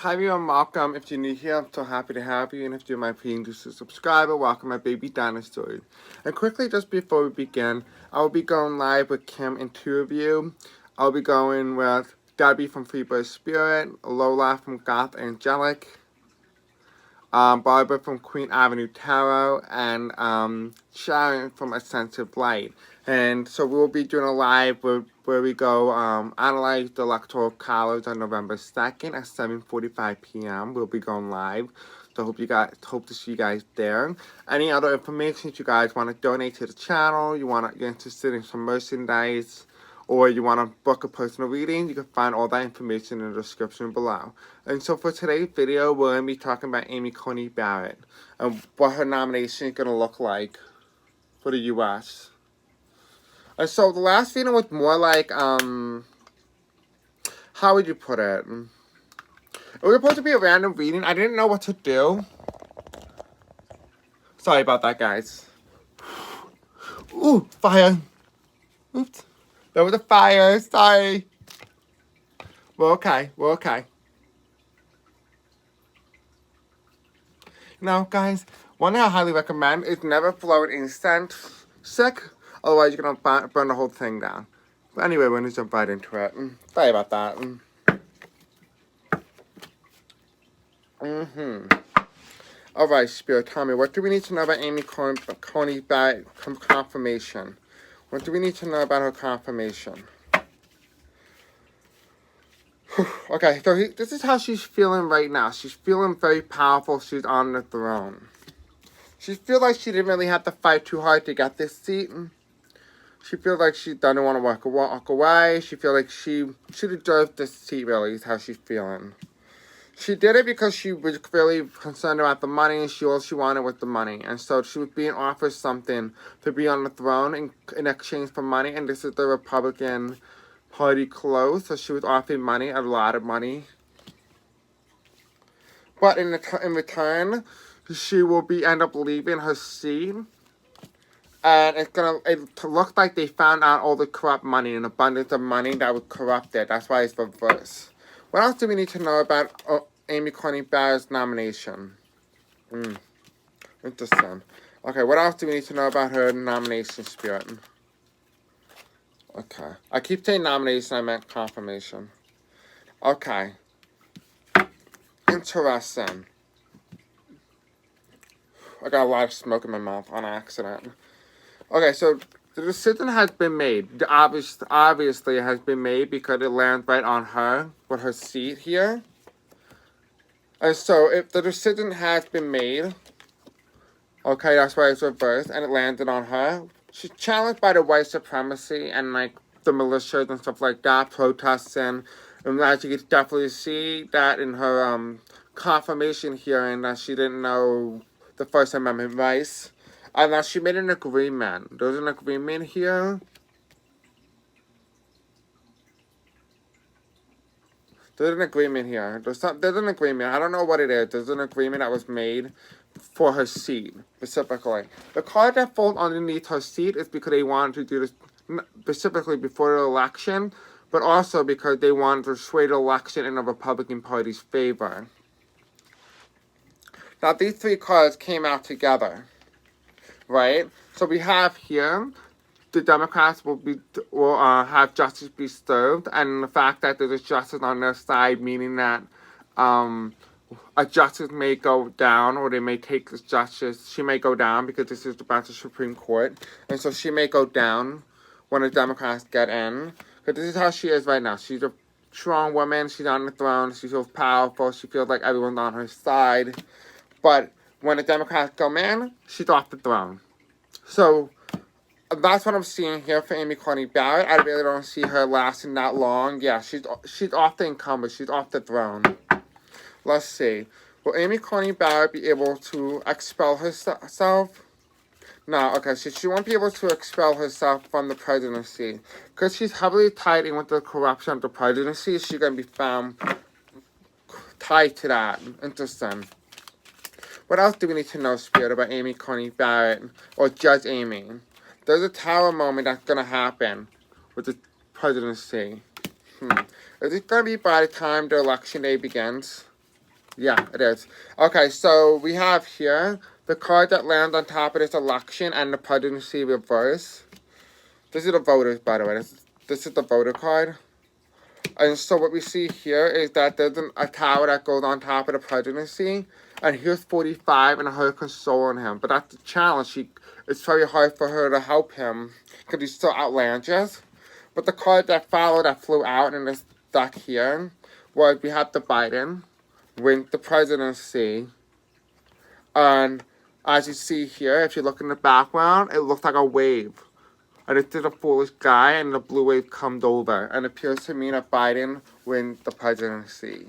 Hi everyone, welcome. If you're new here, I'm so happy to have you. And if you're my paying subscriber, welcome my baby dinosaur. And quickly, just before we begin, I will be going live with Kim Intutiview. I'll be going with Debbie from Freebird Spirit, Lola from Gothangelik, Barbara from Queen Avenue Tarot, and Sharon from Ascensive Light. And so we'll be doing a live where we go analyze the electoral college on November 2nd at 7:45 p.m. We'll be going live. So hope to see you guys there. Any other information you guys want to donate to the channel, you're interested in some merchandise, or you want to book a personal reading, you can find all that information in the description below. And so for today's video, we're going to be talking about Coney Barrett and what her nomination is going to look like for the U.S. And so the last video was more like, how would you put it? It was supposed to be a random reading. I didn't know what to do. Sorry about that, guys. Ooh, fire. Oops. There was a fire. Sorry. We're okay. We're okay. Now, guys, one thing I highly recommend is never float incense stick. Otherwise, you're going to burn the whole thing down. But anyway, we're going to jump right into it. Sorry about that. Alright, Spirit, tell me, what do we need to know about Coney Barrett confirmation? What do we need to know about her confirmation? Okay, so this is how she's feeling right now. She's feeling very powerful. She's on the throne. She feels like she didn't really have to fight too hard to get this seat. She feels like she doesn't want to walk away. She feels like she deserves this seat, really, is how she's feeling. She did it because she was really concerned about the money, and all she wanted was the money. And so she was being offered something to be on the throne in exchange for money, and this is the Republican Party close, so she was offered money, a lot of money. But in return, she will end up leaving her seat. And it looked like they found out all the corrupt money, an abundance of money that was corrupted. That's why it's reversed. What else do we need to know about Coney Barrett's nomination? Interesting. Okay, what else do we need to know about her nomination, Spirit? Okay. I keep saying nomination, I meant confirmation. Okay. Interesting. I got a lot of smoke in my mouth on accident. Okay, so the decision has been made. Obviously, it has been made because it lands right on her with her seat here. And so, if the decision has been made, okay, that's why it's reversed, and it landed on her. She's challenged by the white supremacy and, like, the militias and stuff like that, protesting. And as you can definitely see that in her confirmation hearing that she didn't know the First Amendment rights. And that she made an agreement. There's an agreement here. There's an agreement here. There's an agreement. I don't know what it is. There's an agreement that was made for her seat, specifically. The card that falls underneath her seat is because they wanted to do this specifically before the election, but also because they wanted to sway the election in the Republican Party's favor. Now, these three cards came out together, right? So we have here, the Democrats will have justice be served, and the fact that there's justice on their side, meaning that a justice may go down, or they may take this justice. She may go down because this is about the Supreme Court, and so she may go down when the Democrats get in. Because this is how she is right now. She's a strong woman. She's on the throne. She feels powerful. She feels like everyone's on her side. But when the Democrats come in, she's off the throne. So that's what I'm seeing here for Coney Barrett. I really don't see her lasting that long. Yeah, she's off the incumbent. She's off the throne. Let's see. Will Coney Barrett be able to expel herself? No, okay, so she won't be able to expel herself from the presidency. Because she's heavily tied in with the corruption of the presidency, she's going to be found tied to that. Interesting. What else do we need to know, Spirit, about Coney Barrett, or Judge Amy? There's a tower moment that's going to happen with the presidency. Is it going to be by the time the election day begins? Yeah, it is. Okay, so we have here the card that lands on top of this election and the presidency reverse. This is the voters, by the way. This is the voter card. And so what we see here is that there's a tower that goes on top of the presidency. And here's 45 and her consoling him. But that's the challenge. It's very hard for her to help him because he's so outlandish. But the card that followed that flew out and is stuck here was we have the Biden win the presidency. And as you see here, if you look in the background, it looks like a wave. And it did a foolish guy, and the blue wave comes over. And it appears to me that Biden wins the presidency.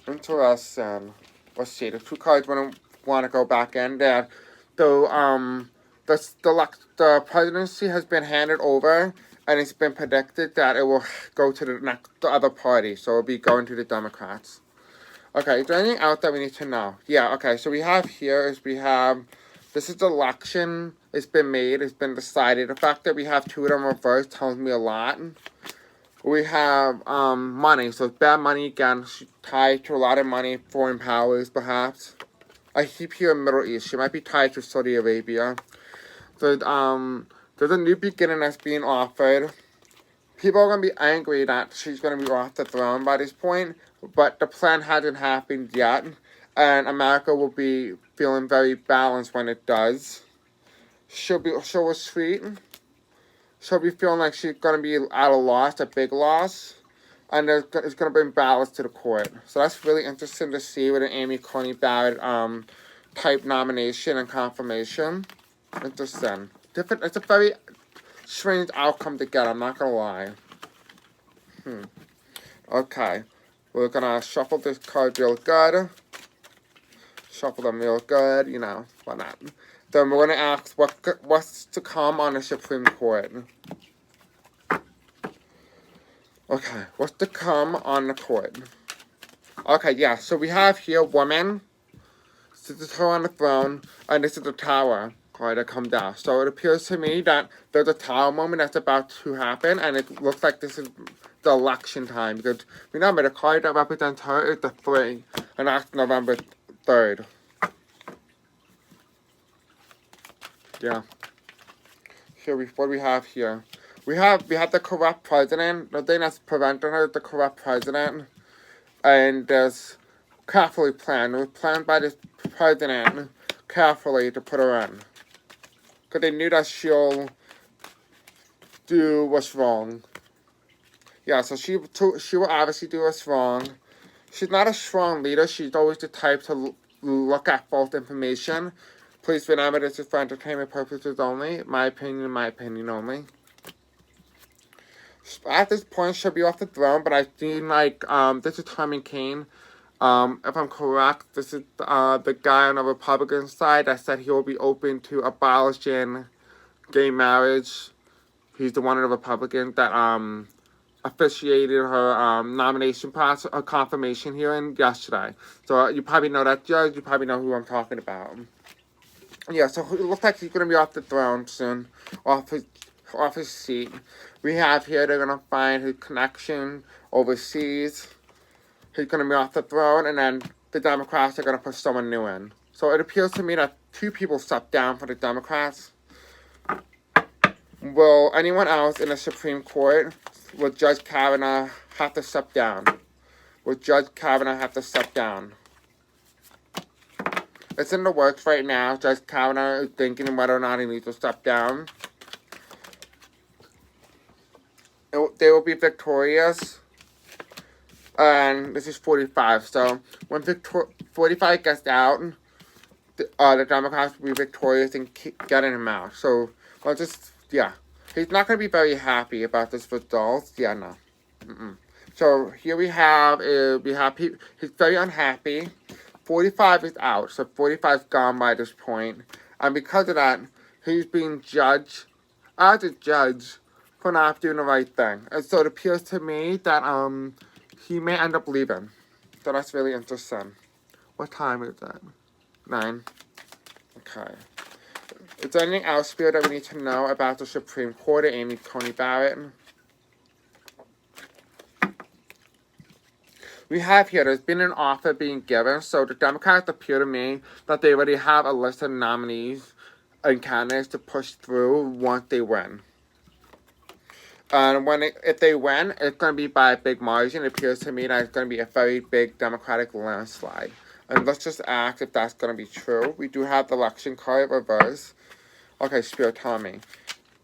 Interesting. Let's see. The two cards want to go back in there. The presidency has been handed over, and it's been predicted that it will go to the other party. So it'll be going to the Democrats. Okay, is there anything else that we need to know? Yeah, okay, so we have here is this is the election, it's been made, it's been decided. The fact that we have two of them reversed tells me a lot. We have money, so it's bad money again, she's tied to a lot of money, foreign powers perhaps. I keep hearing Middle East, she might be tied to Saudi Arabia. So, there's a new beginning that's being offered. People are going to be angry that she's going to be off the throne by this point, but the plan hasn't happened yet, and America will be feeling very balanced when it does. She'll be sweet. She'll be feeling like she's going to be at a loss, a big loss, and it's going to bring balance to the court. So that's really interesting to see with an Coney Barrett type nomination and confirmation. Interesting. Different. It's a very strange outcome to get, I'm not gonna lie. Okay. We're gonna shuffle this card real good. Shuffle them real good, you know, why not? Then we're gonna ask what's to come on the Supreme Court. Okay, what's to come on the court? Okay, yeah, so we have here woman. This is her on the throne, and this is the tower. To come down. So it appears to me that there's a tower moment that's about to happen, and it looks like this is the election time, because remember the card that represents her is the 3, and that's November 3rd. Yeah. Here what do we have here? We have the corrupt president. The thing that's preventing her is the corrupt president, and there's carefully planned. It was planned by this president carefully to put her in. Because they knew that she'll do what's wrong. Yeah, so she will obviously do what's wrong. She's not a strong leader. She's always the type to look at false information. Please remember this is for entertainment purposes only. My opinion only. At this point, she'll be off the throne, but I feel like this is Herman Cain. If I'm correct, this is the guy on the Republican side that said he will be open to abolishing gay marriage. He's the one of the Republicans that officiated her nomination process, her confirmation hearing yesterday. So you probably know that judge. You probably know who I'm talking about. Yeah, so it looks like he's going to be off the throne soon, off his seat. We have here they're going to find his connection overseas. He's going to be off the throne, and then the Democrats are going to put someone new in. So it appears to me that 2 people stepped down for the Democrats. Will anyone else in the Supreme Court, will Judge Kavanaugh have to step down? Will Judge Kavanaugh have to step down? It's in the works right now. Judge Kavanaugh is thinking whether or not he needs to step down. They will be victorious. And this is 45. So when 45 gets out, the Democrats will be victorious in getting him out. So I'll just, yeah. He's not going to be very happy about this result. Yeah, no. So here we have, he's very unhappy. 45 is out. So 45 is gone by this point. And because of that, he's being judged as a judge for not doing the right thing. And so it appears to me that, he may end up leaving. So that's really interesting. What time is that? 9. Okay. Is there anything else, Spirit, that we need to know about the Supreme Court or Coney Barrett? we have here, there's been an offer being given, so the Democrats appear to me that they already have a list of nominees and candidates to push through once they win. And if they win, it's going to be by a big margin. It appears to me that it's going to be a very big Democratic landslide. And let's just ask if that's going to be true. We do have the election card reverse. Okay, Spirit, tell me.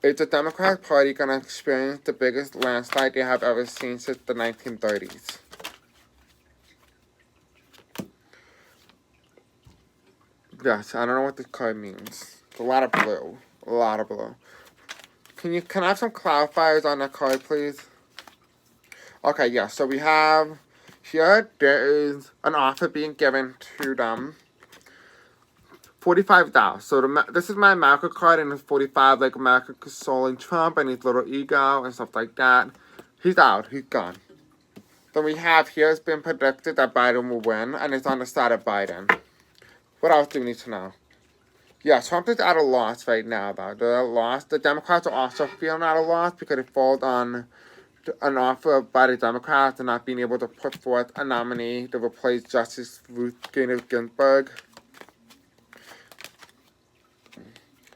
Is the Democratic Party going to experience the biggest landslide they have ever seen since the 1930s? Yes, I don't know what this card means. It's a lot of blue. A lot of blue. Can I have some clarifiers on that card, please? Okay, yeah, so we have here, there is an offer being given to them. $45. So this is my America card, and it's 45, like America consoling Trump and his little ego and stuff like that. He's out. He's gone. Then we have here, it's been predicted that Biden will win, and it's on the side of Biden. What else do we need to know? Yeah, Trump is at a loss right now, though. They're at a loss. The Democrats are also feeling at a loss because it falls on an offer by the Democrats and not being able to put forth a nominee to replace Justice Ruth Bader Ginsburg.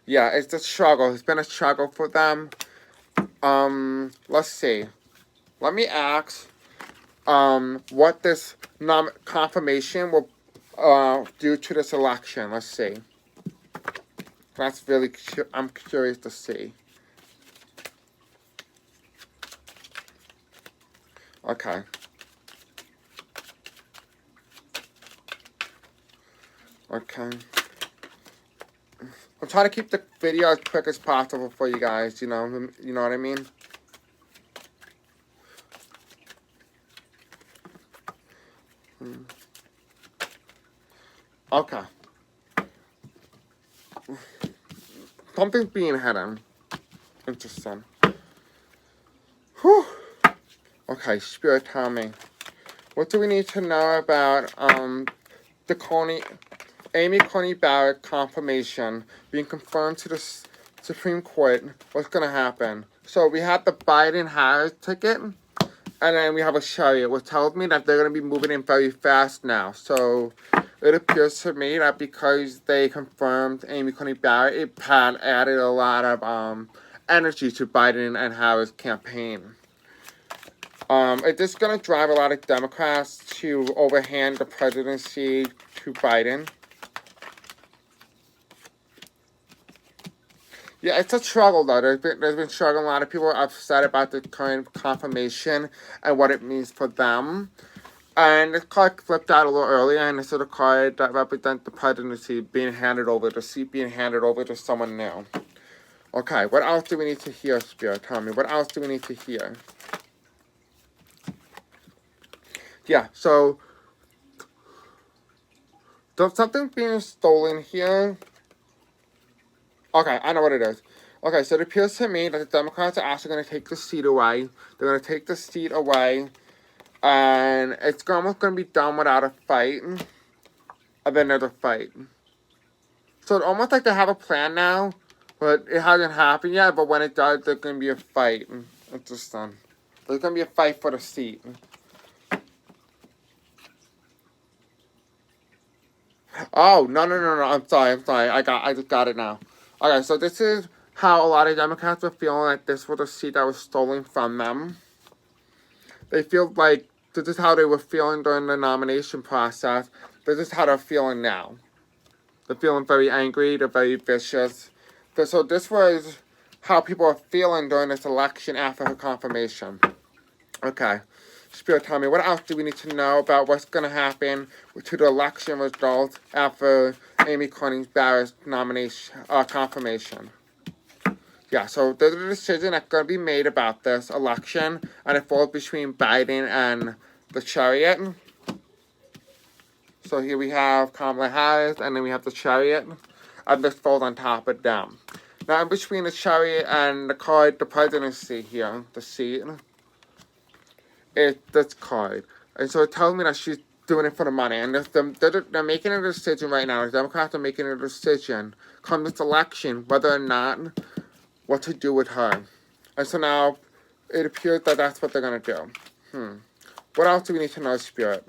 Yeah, it's a struggle. It's been a struggle for them. Let's see. Let me ask what this confirmation will do to this election. Let's see. That's really, I'm curious to see. Okay. Okay. I'm trying to keep the video as quick as possible for you guys, you know what I mean? Okay. Something's being hidden. Interesting. Whew. Okay, Spirit, tell me. What do we need to know about the Coney Barrett confirmation being confirmed to the Supreme Court? What's going to happen? So we have the Biden-Harris ticket, and then we have a chariot, which tells me that they're going to be moving in very fast now. So it appears to me that because they confirmed Coney Barrett, it had added a lot of energy to Biden and Harris' campaign. It's just going to drive a lot of Democrats to overhand the presidency to Biden. Yeah, it's a struggle, though. There's been struggling. A lot of people are upset about the current confirmation and what it means for them. And this card flipped out a little earlier, and this is the card that represents the presidency being handed over, the seat being handed over to someone new. Okay, what else do we need to hear, Spirit? Tell me, what else do we need to hear? Yeah, so something's being stolen here. Okay, I know what it is. Okay, so it appears to me that the Democrats are actually going to take the seat away. They're going to take the seat away, and it's almost going to be done without a fight. And then there's a fight. So it's almost like they have a plan now, but it hasn't happened yet. But when it does, there's going to be a fight. Interesting. There's going to be a fight for the seat. Oh, no. I'm sorry. I just got it now. Okay, so this is how a lot of Democrats were feeling like this was a seat that was stolen from them. They feel like this is how they were feeling during the nomination process. This is how they're feeling now. They're feeling very angry. They're very vicious. So this was how people are feeling during this election after her confirmation. Okay. Spirit, tell me, what else do we need to know about what's going to happen to the election results after Coney Barrett's nomination, confirmation? Yeah, so there's a decision that's going to be made about this election, and it falls between Biden and the chariot. So here we have Kamala Harris, and then we have the chariot, and this falls on top of them. Now, in between the chariot and the card, the presidency here, the seat, it's this card. And so it tells me that she's doing it for the money. And they're making a decision right now. The Democrats are making a decision come this election whether or not what to do with her. And so now it appears that that's what they're going to do. What else do we need to know, Spirit?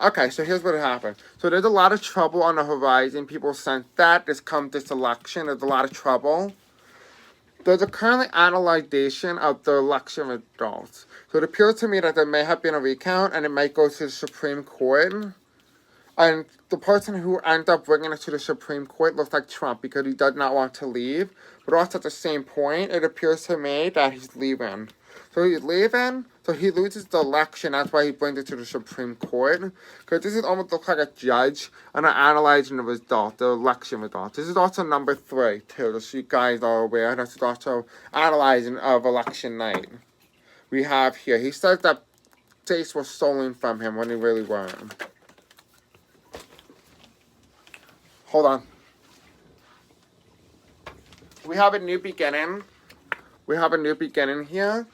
Okay, so here's what happened. So there's a lot of trouble on the horizon. People sense that this election. There's a lot of trouble. There's a currently analyzation of the election results. So it appears to me that there may have been a recount and it might go to the Supreme Court. And the person who ended up bringing it to the Supreme Court looks like Trump because he does not want to leave. But also at the same point, it appears to me that he's leaving. So he's leaving, so he loses the election. That's why he brings it to the Supreme Court. Because this is almost looks like a judge and analyzing the result, the election result. This is also number 3, too, just so you guys are aware. This is also analyzing of election night. We have here, he says that states were stolen from him when they really weren't. Hold on. We have a new beginning. We have a new beginning here.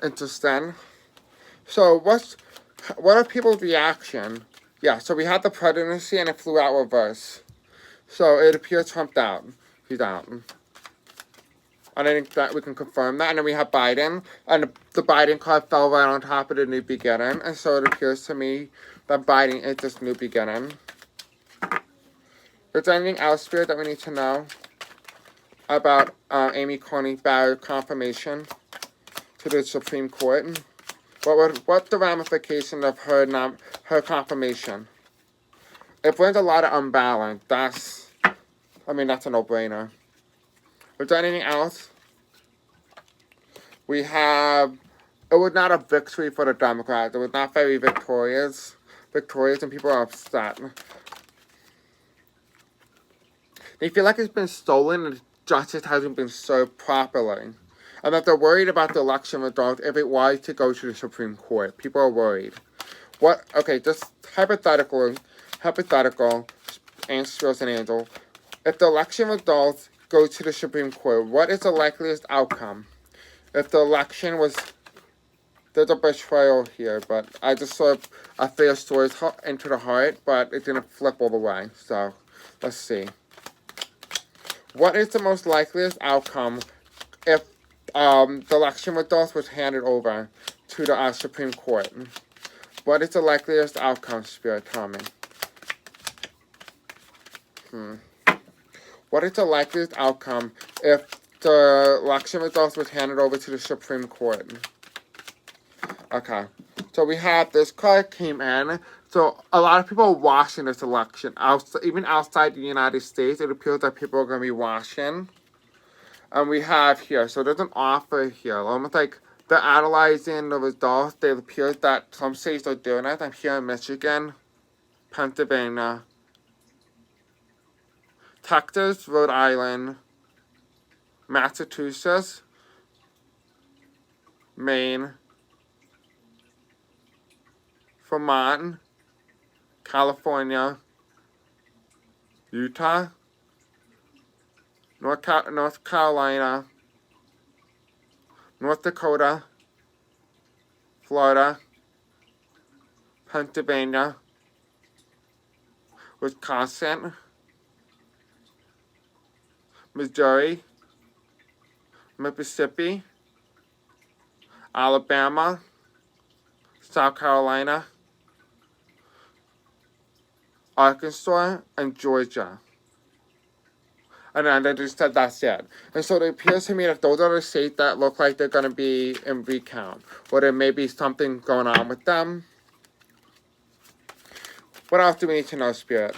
Interesting. So what are people's reaction? Yeah, so we had the presidency and it flew out reverse. So it appears Trump's out. He's out. And I think that we can confirm that. And then we have Biden. And the Biden card fell right on top of the new beginning. And so it appears to me that Biden is this new beginning. Is there anything else, Spirit, that we need to know about Coney Barrett confirmation to the Supreme Court? What's the ramification of her confirmation? It brings a lot of unbalance. That's a no-brainer. Is there anything else? We have, it was not a victory for the Democrats. It was not very victorious, and people are upset. They feel like it's been stolen and justice hasn't been served properly. And that they're worried about the election result if it was to go to the Supreme Court. People are worried. Okay, just hypothetical, and Spirits and Angel. If the election results go to the Supreme Court, what is the likeliest outcome? If the election was, there's a betrayal here, but I just saw a fair story into the heart, but it didn't flip all the way. So, let's see. What is the most likeliest outcome if the election results was handed over to the Supreme Court? What is the likeliest outcome, Spirit? Tell me. What is the likeliest outcome if the election results was handed over to the Supreme Court? Okay. So we have this card came in. So a lot of people are watching this election. Even outside the United States, it appears that people are going to be watching. And we have here, so there's an offer here. Almost like they're analyzing the results. It appears that some states are doing it. I'm here in Michigan, Pennsylvania, Texas, Rhode Island, Massachusetts, Maine, Vermont, California, Utah, North Carolina, North Dakota, Florida, Pennsylvania, Wisconsin, Missouri, Mississippi, Alabama, South Carolina, Arkansas, and Georgia. And then they just said that's it. And so it appears to me that those are the states that look like they're going to be in recount. Or there may be something going on with them. What else do we need to know, Spirit?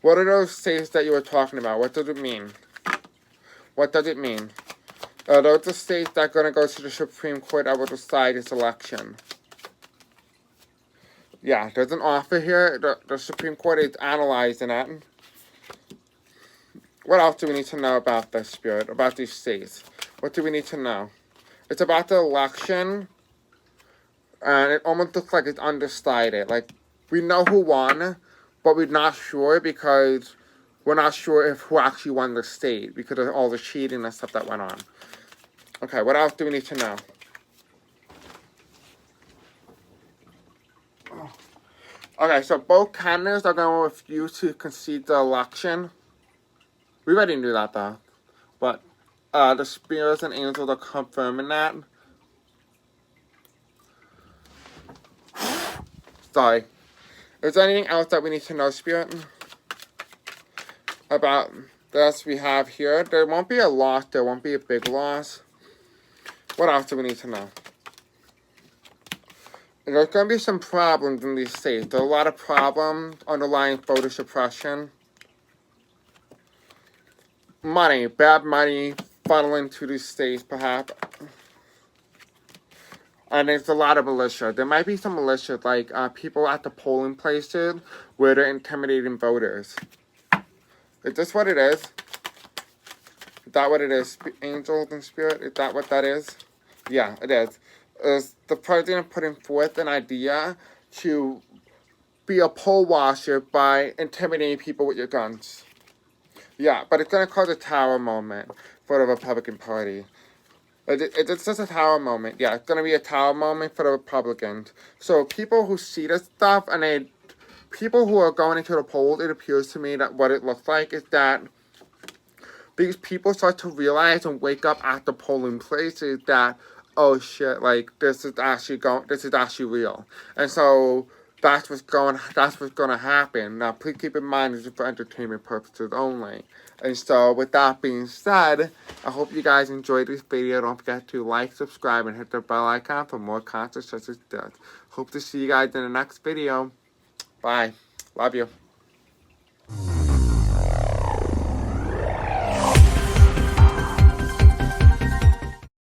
What are those states that you were talking about? What does it mean? What does it mean? Are those the states that are going to go to the Supreme Court that will decide this election? Yeah, there's an offer here. The Supreme Court is analyzing it. What else do we need to know about this, Spirit? About these states? What do we need to know? It's about the election. And it almost looks like it's undecided. Like, we know who won, but we're not sure because we're not sure if who actually won the state because of all the cheating and stuff that went on. Okay, what else do we need to know? Okay, so both candidates are going to refuse to concede the election. We already knew that, though. But the spirits and angels are confirming that. Sorry. Is there anything else that we need to know, Spirit? About this we have here? There won't be a loss. There won't be a big loss. What else do we need to know? There's going to be some problems in these states. There are a lot of problems underlying voter suppression. Money, bad money funneling to these states, perhaps. And there's a lot of militia. There might be some militia, like people at the polling places where they're intimidating voters. Is this what it is? Is that what it is? Angels and Spirit? Is that what that is? Yeah, it is. Is the president putting forth an idea to be a poll washer by intimidating people with your guns? Yeah, but it's going to cause a tower moment for the Republican Party. It's just a tower moment. Yeah, it's going to be a tower moment for the Republicans. So people who see this stuff and people who are going into the polls, it appears to me that what it looks like is that these people start to realize and wake up at the polling places that, oh shit, like this is actually real. And so that's what's going to happen. Now please keep in mind this is for entertainment purposes only. And so with that being said, I hope you guys enjoyed this video. Don't forget to like, subscribe, and hit the bell icon for more content such as this. Hope to see you guys in the next video. Bye. Love you.